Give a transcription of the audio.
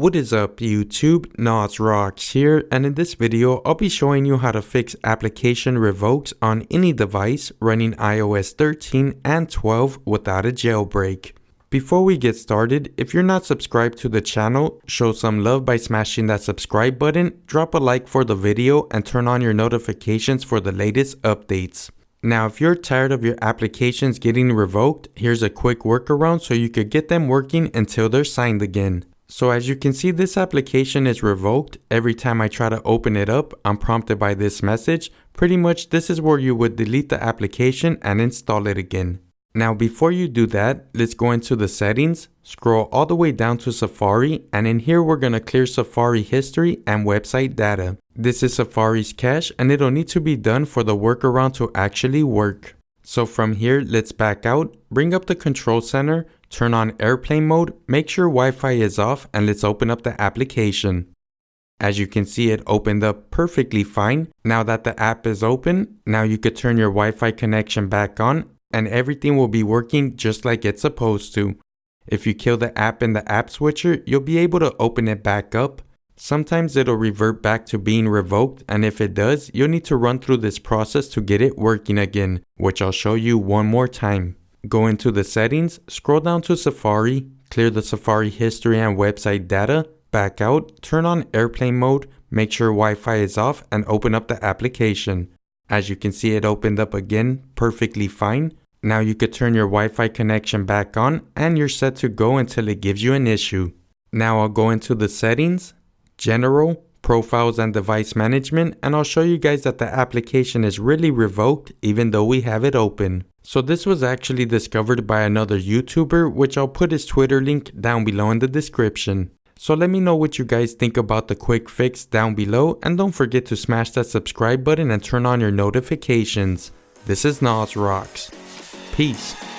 What is up YouTube, NO Rocks here, and in this video I'll be showing you how to fix application revoked on any device running iOS 13 and 12 without a jailbreak. Before we get started, if you're not subscribed to the channel, show some love by smashing that subscribe button, drop a like for the video, and turn on your notifications for the latest updates. Now, if you're tired of your applications getting revoked, here's a quick workaround so you could get them working until they're signed again. So as you can see, this application is revoked. Every time I try to open it up, I'm prompted by this message. Pretty much this is where you would delete the application and install it again. Now before you do that, let's go into the settings, scroll all the way down to Safari, and in here we're going to clear Safari history and website data. This is Safari's cache and it'll need to be done for the workaround to actually work. So from here, let's back out, bring up the control center, turn on airplane mode, make sure Wi-Fi is off, and let's open up the application. As you can see, it opened up perfectly fine. Now that the app is open, now you could turn your Wi-Fi connection back on and everything will be working just like it's supposed to. If you kill the app in the app switcher, you'll be able to open it back up. Sometimes it'll revert back to being revoked, and if it does, you'll need to run through this process to get it working again, which I'll show you one more time. Go into the settings, scroll down to Safari, clear the Safari history and website data, back out, turn on airplane mode, make sure Wi-Fi is off, and open up the application. As you can see, it opened up again perfectly fine. Now you could turn your Wi-Fi connection back on and you're set to go until it gives you an issue. Now I'll go into the settings, General, Profiles and Device Management, and I'll show you guys that the application is really revoked even though we have it open. So this was actually discovered by another YouTuber, which I'll put his Twitter link down below in the description. So let me know what you guys think about the quick fix down below, and don't forget to smash that subscribe button and turn on your notifications. This is NO Rocks. Peace.